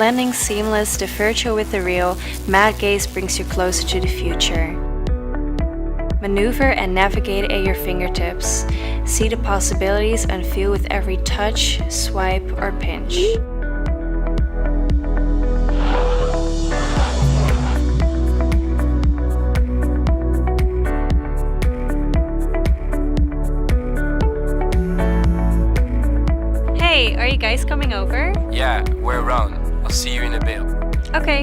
Blending seamless the virtual with the real, Mad Gaze brings you closer to the future. Maneuver and navigate at your fingertips. See the possibilities unveil with every touch, swipe, or pinch. Hey, are you guys coming over? Yeah, we're around. I'll see you in a bit. Okay.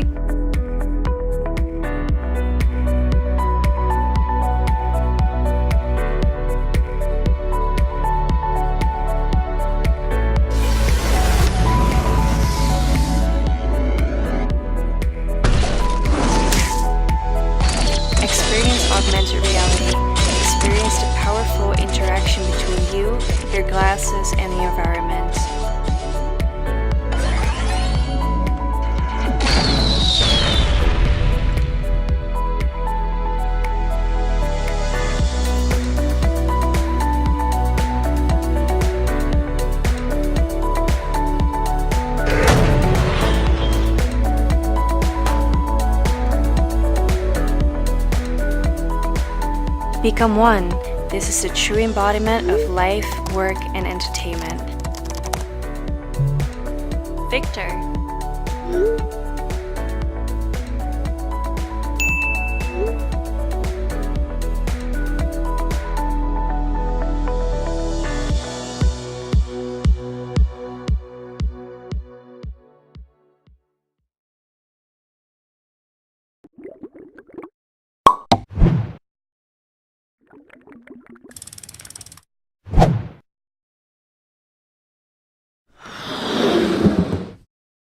Experience augmented reality. Experience the powerful interaction between you, your glasses, and the environment. Become one. This is the true embodiment of life, work, and entertainment. Victor.